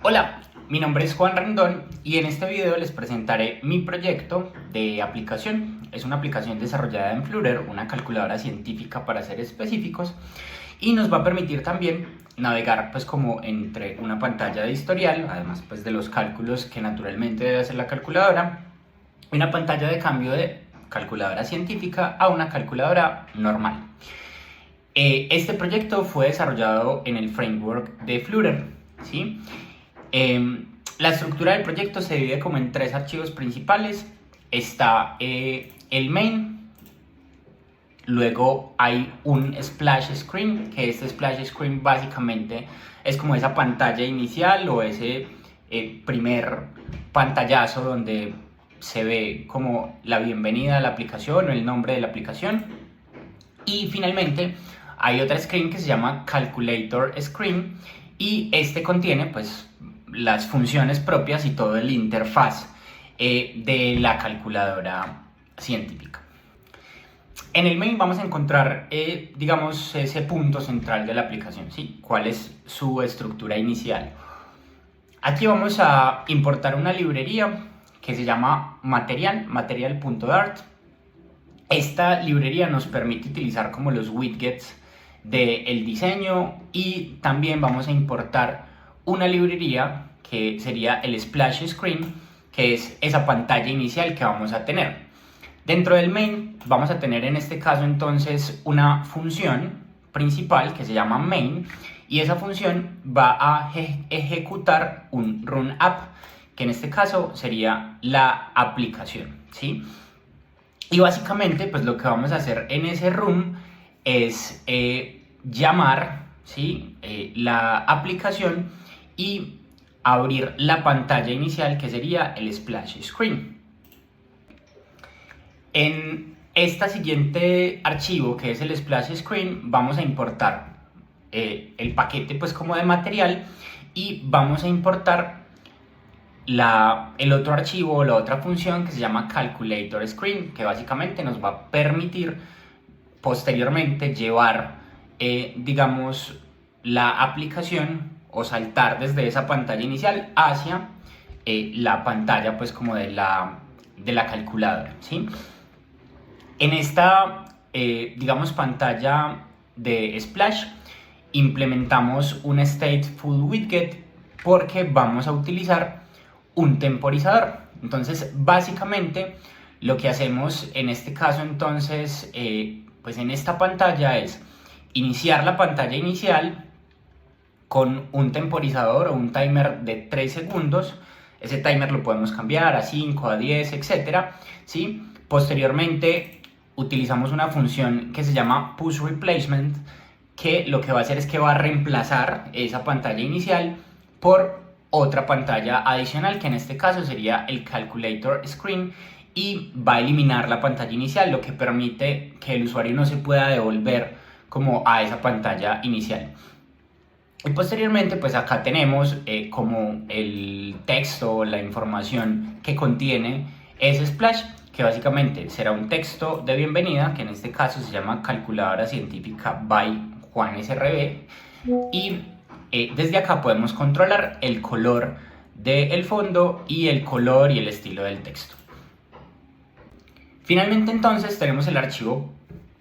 Hola, mi nombre es Juan Rendón y en este video les presentaré mi proyecto de aplicación. Es una aplicación desarrollada en Flutter, una calculadora científica para ser específicos, y nos va a permitir también navegar pues como entre una pantalla de historial, además pues de los cálculos que naturalmente debe hacer la calculadora, y una pantalla de cambio de calculadora científica a una calculadora normal. Este proyecto fue desarrollado en el framework de Flutter, ¿sí? La estructura del proyecto se divide como en tres archivos principales. Está el main, luego hay un splash screen, que este splash screen básicamente es como esa pantalla inicial o ese primer pantallazo donde se ve como la bienvenida a la aplicación o el nombre de la aplicación. Y finalmente hay otra screen que se llama Calculator Screen, y este contiene pues las funciones propias y todo el interfaz de la calculadora científica. En el main vamos a encontrar, digamos, ese punto central de la aplicación, ¿sí? ¿Cuál es su estructura inicial? Aquí vamos a importar una librería que se llama material.dart. Esta librería nos permite utilizar como los widgets del diseño, y también vamos a importar una librería que sería el splash screen, que es esa pantalla inicial que vamos a tener. Dentro del main vamos a tener en este caso entonces una función principal que se llama main, y esa función va a ejecutar un run app, que en este caso sería la aplicación, ¿sí? Y básicamente pues lo que vamos a hacer en ese run es llamar, ¿sí? La aplicación y abrir la pantalla inicial, que sería el splash screen. En este siguiente archivo, que es el splash screen, vamos a importar el paquete pues como de material, y vamos a importar el otro archivo o la otra función que se llama Calculator Screen, que básicamente nos va a permitir posteriormente llevar, digamos, la aplicación o saltar desde esa pantalla inicial hacia la pantalla pues como de la calculadora, ¿sí? En esta, digamos, pantalla de Splash implementamos un stateful widget porque vamos a utilizar un temporizador. Entonces básicamente lo que hacemos en este caso entonces pues en esta pantalla es iniciar la pantalla inicial con un temporizador o un timer de 3 segundos. Ese timer lo podemos cambiar a 5, a 10, etc., ¿sí? Posteriormente utilizamos una función que se llama pushReplacement, que lo que va a hacer es que va a reemplazar esa pantalla inicial por otra pantalla adicional, que en este caso sería el Calculator Screen, y va a eliminar la pantalla inicial, lo que permite que el usuario no se pueda devolver como a esa pantalla inicial. Y posteriormente pues acá tenemos como el texto o la información que contiene ese splash, que básicamente será un texto de bienvenida, que en este caso se llama Calculadora Científica by Juan SRB, y desde acá podemos controlar el color del fondo y el color y el estilo del texto. Finalmente entonces tenemos el archivo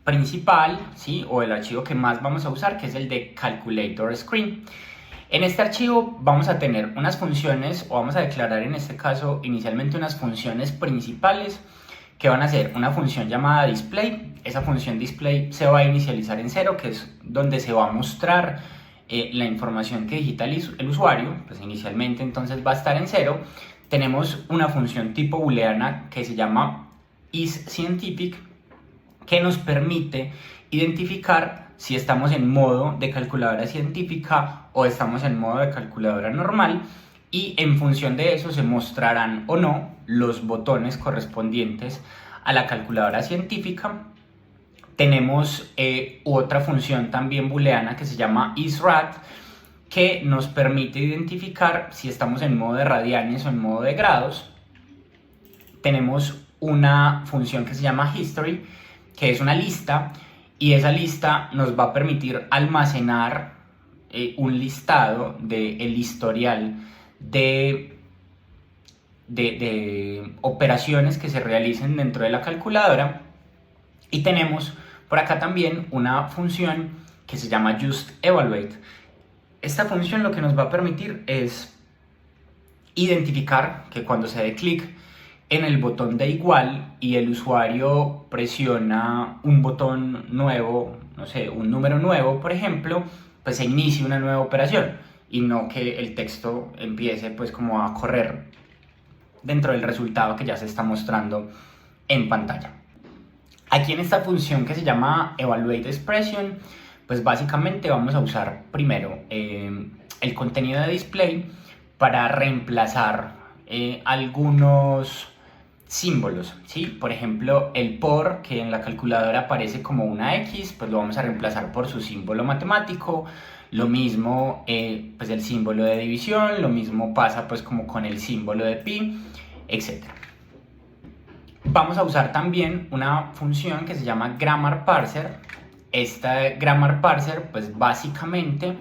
principal, ¿sí? O el archivo que más vamos a usar, que es el de Calculator Screen. En este archivo vamos a tener unas funciones, o vamos a declarar en este caso inicialmente unas funciones principales, que van a ser una función llamada display. Esa función display se va a inicializar en 0, que es donde se va a mostrar la información que digita el usuario. Pues inicialmente entonces va a estar en 0. Tenemos una función tipo booleana que se llama isScientific, que nos permite identificar si estamos en modo de calculadora científica o estamos en modo de calculadora normal, y en función de eso se mostrarán o no los botones correspondientes a la calculadora científica. Tenemos otra función también booleana que se llama isRad, que nos permite identificar si estamos en modo de radianes o en modo de grados. Tenemos una función que se llama history, que es una lista, y esa lista nos va a permitir almacenar un listado del historial de operaciones que se realicen dentro de la calculadora. Y tenemos por acá también una función que se llama justEvaluate. Esta función lo que nos va a permitir es identificar que cuando se dé clic en el botón de igual y el usuario presiona un botón nuevo, no sé, un número nuevo, por ejemplo, pues se inicie una nueva operación y no que el texto empiece pues como a correr dentro del resultado que ya se está mostrando en pantalla. Aquí en esta función que se llama Evaluate Expression, pues básicamente vamos a usar primero el contenido de display para reemplazar algunos símbolos, ¿sí? Por ejemplo, el por, que en la calculadora aparece como una X, pues lo vamos a reemplazar por su símbolo matemático. Lo mismo, pues el símbolo de división, lo mismo pasa pues como con el símbolo de pi, etc. Vamos a usar también una función que se llama Grammar Parser. Esta Grammar Parser, pues básicamente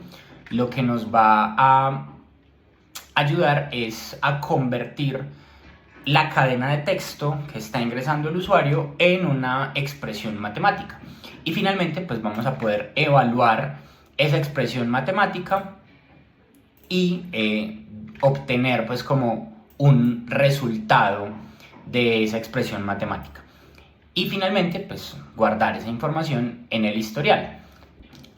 lo que nos va a ayudar es a convertir la cadena de texto que está ingresando el usuario en una expresión matemática. Y finalmente, pues vamos a poder evaluar esa expresión matemática y obtener pues como un resultado de esa expresión matemática. Y finalmente, pues guardar esa información en el historial.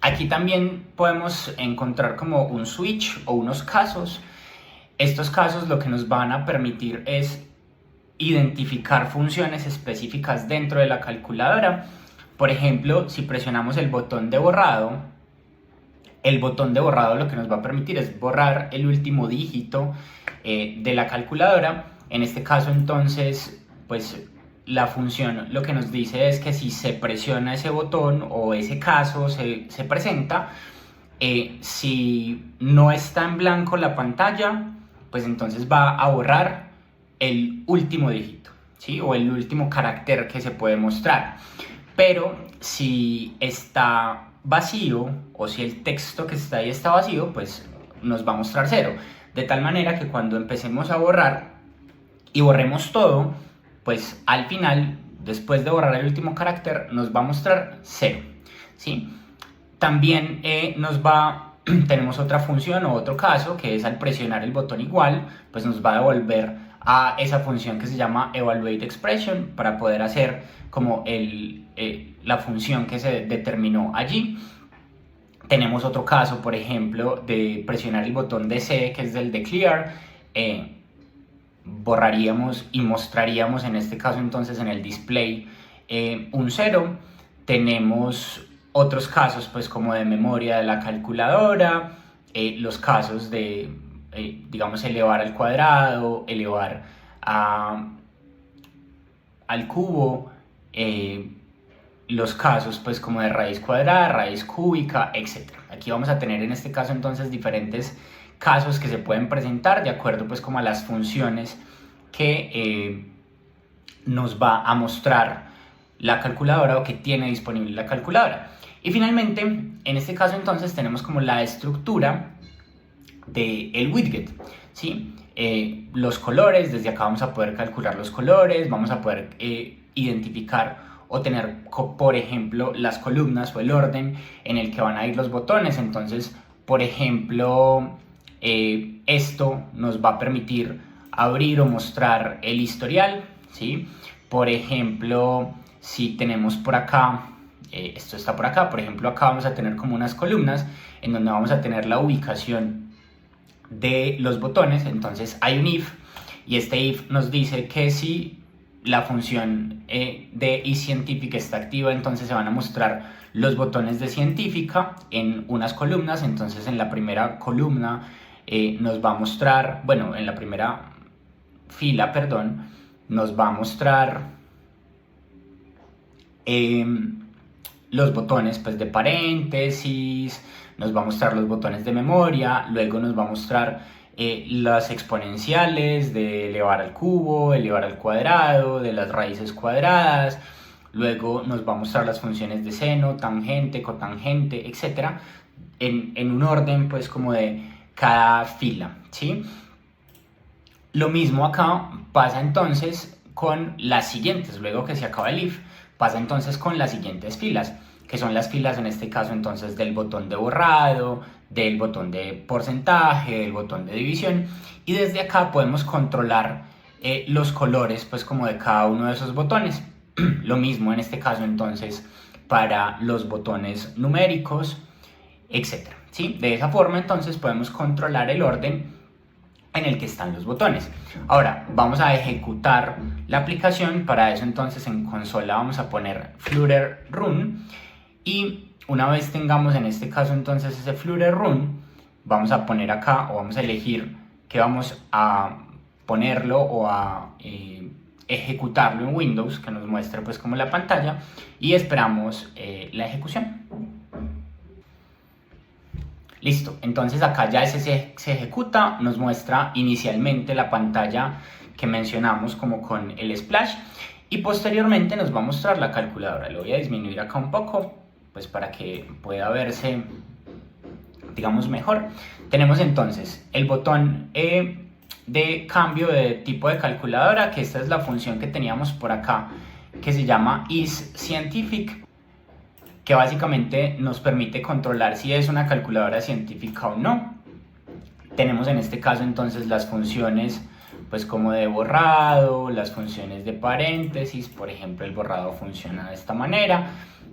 Aquí también podemos encontrar como un switch o unos casos. Estos casos lo que nos van a permitir es identificar funciones específicas dentro de la calculadora. Por ejemplo, si presionamos el botón de borrado lo que nos va a permitir es borrar el último dígito de la calculadora. En este caso, entonces, pues la función lo que nos dice es que si se presiona ese botón o ese caso se presenta, si no está en blanco la pantalla, pues entonces va a borrar el último dígito, ¿sí? O el último carácter que se puede mostrar. Pero si está vacío o si el texto que está ahí está vacío, pues nos va a mostrar 0. De tal manera que cuando empecemos a borrar y borremos todo, pues al final, después de borrar el último carácter, nos va a mostrar 0, ¿sí? También tenemos otra función o otro caso que es al presionar el botón igual, pues nos va a devolver a esa función que se llama Evaluate Expression para poder hacer como la función que se determinó allí. Tenemos otro caso, por ejemplo, de presionar el botón de C, que es del de Clear, borraríamos y mostraríamos en este caso entonces en el display un 0. Tenemos otros casos pues como de memoria de la calculadora, los casos de digamos elevar al cuadrado, elevar al cubo, los casos pues como de raíz cuadrada, raíz cúbica, etc. Aquí vamos a tener en este caso entonces diferentes casos que se pueden presentar de acuerdo pues como a las funciones que nos va a mostrar la calculadora o que tiene disponible la calculadora. Y finalmente, en este caso entonces tenemos como la estructura del widget, ¿sí? Los colores, desde acá vamos a poder calcular los colores, vamos a poder identificar o tener, por ejemplo, las columnas o el orden en el que van a ir los botones. Entonces, por ejemplo, esto nos va a permitir abrir o mostrar el historial, ¿sí? Por ejemplo, si tenemos por acá, esto está por acá, por ejemplo, acá vamos a tener como unas columnas en donde vamos a tener la ubicación de los botones. Entonces hay un if y este if nos dice que si la función de isCientific está activa, entonces se van a mostrar los botones de científica en unas columnas. Entonces en la primera columna nos va a mostrar, bueno, en la primera fila, perdón, nos va a mostrar los botones pues de paréntesis, nos va a mostrar los botones de memoria, luego nos va a mostrar las exponenciales de elevar al cubo, elevar al cuadrado, de las raíces cuadradas, luego nos va a mostrar las funciones de seno, tangente, cotangente, etc. en un orden pues como de cada fila, ¿sí? Lo mismo acá pasa entonces con las siguientes, luego que se acaba el if, pasa entonces con las siguientes filas, que son las filas en este caso entonces del botón de borrado, del botón de porcentaje, del botón de división, y desde acá podemos controlar los colores pues como de cada uno de esos botones. Lo mismo en este caso entonces para los botones numéricos, etc. ¿Sí? De esa forma entonces podemos controlar el orden en el que están los botones. Ahora vamos a ejecutar la aplicación. Para eso entonces en consola vamos a poner Flutter Run, y una vez tengamos en este caso entonces ese Flutter Run, vamos a poner acá o vamos a elegir que vamos a ponerlo o a ejecutarlo en Windows, que nos muestre pues como la pantalla, y esperamos la ejecución. Listo, entonces acá ya se ejecuta, nos muestra inicialmente la pantalla que mencionamos como con el splash, y posteriormente nos va a mostrar la calculadora. Lo voy a disminuir acá un poco pues para que pueda verse digamos mejor. Tenemos entonces el botón de cambio de tipo de calculadora, que esta es la función que teníamos por acá que se llama isScientific, que básicamente nos permite controlar si es una calculadora científica o no. Tenemos en este caso entonces las funciones pues como de borrado, las funciones de paréntesis, por ejemplo el borrado funciona de esta manera.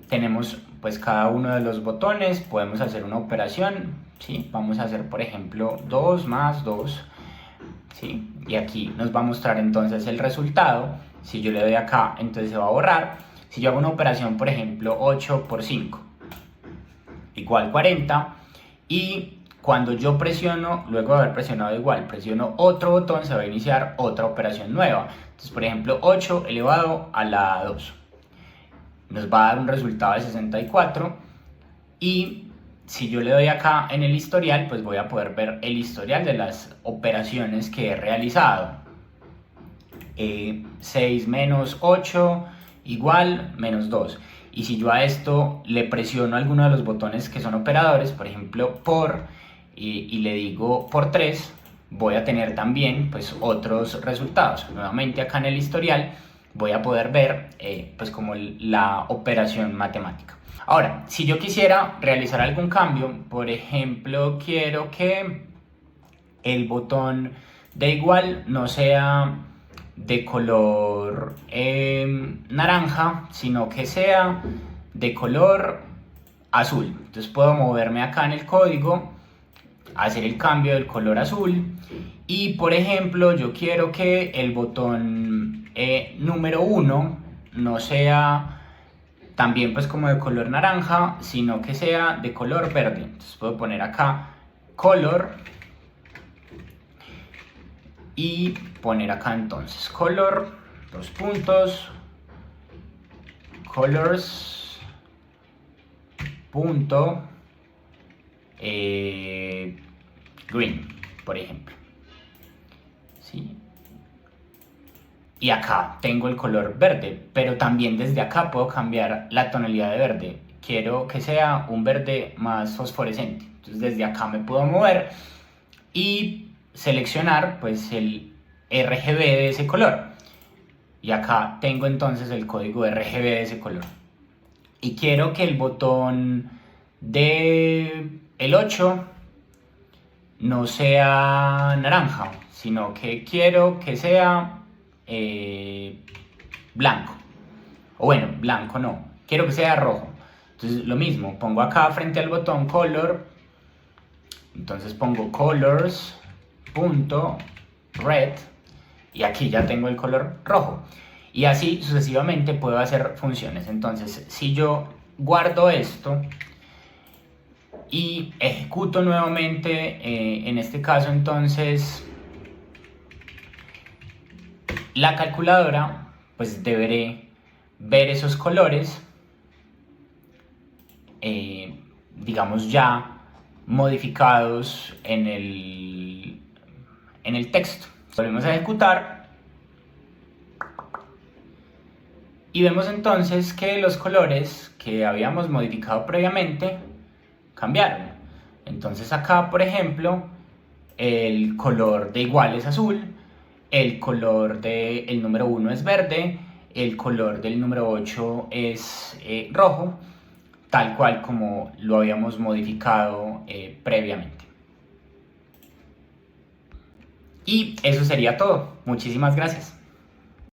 Tenemos pues cada uno de los botones, podemos hacer una operación, ¿sí? Vamos a hacer por ejemplo 2 más 2, ¿sí? Y aquí nos va a mostrar entonces el resultado. Si yo le doy acá, entonces se va a borrar. Si yo hago una operación, por ejemplo 8 por 5 igual 40, y cuando yo presiono, luego de haber presionado igual, presiono otro botón, se va a iniciar otra operación nueva. Entonces por ejemplo 8 elevado a la 2 nos va a dar un resultado de 64, y si yo le doy acá en el historial, pues voy a poder ver el historial de las operaciones que he realizado. 6 menos 8 igual menos 2. Y si yo a esto le presiono alguno de los botones que son operadores, por ejemplo por, y le digo por 3, voy a tener también pues otros resultados. Nuevamente acá en el historial voy a poder ver pues como la operación matemática. Ahora, si yo quisiera realizar algún cambio, por ejemplo, quiero que el botón de igual no sea de color naranja, sino que sea de color azul. Entonces puedo moverme acá en el código, hacer el cambio del color azul, y por ejemplo yo quiero que el botón número 1 no sea también pues como de color naranja, sino que sea de color verde. Entonces puedo poner acá color y poner acá entonces color, dos puntos, colors, punto, green, por ejemplo. ¿Sí? Y acá tengo el color verde, pero también desde acá puedo cambiar la tonalidad de verde. Quiero que sea un verde más fosforescente. Entonces desde acá me puedo mover y seleccionar pues el RGB de ese color. Y acá tengo entonces el código RGB de ese color. Y quiero que el botón de el 8 no sea naranja, sino que quiero que sea blanco. O bueno, blanco no, quiero que sea rojo. Entonces lo mismo, pongo acá frente al botón color, entonces pongo colors.red, y aquí ya tengo el color rojo. Y así sucesivamente puedo hacer funciones. Entonces si yo guardo esto y ejecuto nuevamente, en este caso entonces la calculadora, pues deberé ver esos colores, digamos ya modificados en el texto. Volvemos a ejecutar y vemos entonces que los colores que habíamos modificado previamente cambiaron. Entonces acá por ejemplo el color de igual es azul, el color del número 1 es verde, el color del número 8 es rojo, tal cual como lo habíamos modificado previamente. Y eso sería todo. Muchísimas gracias.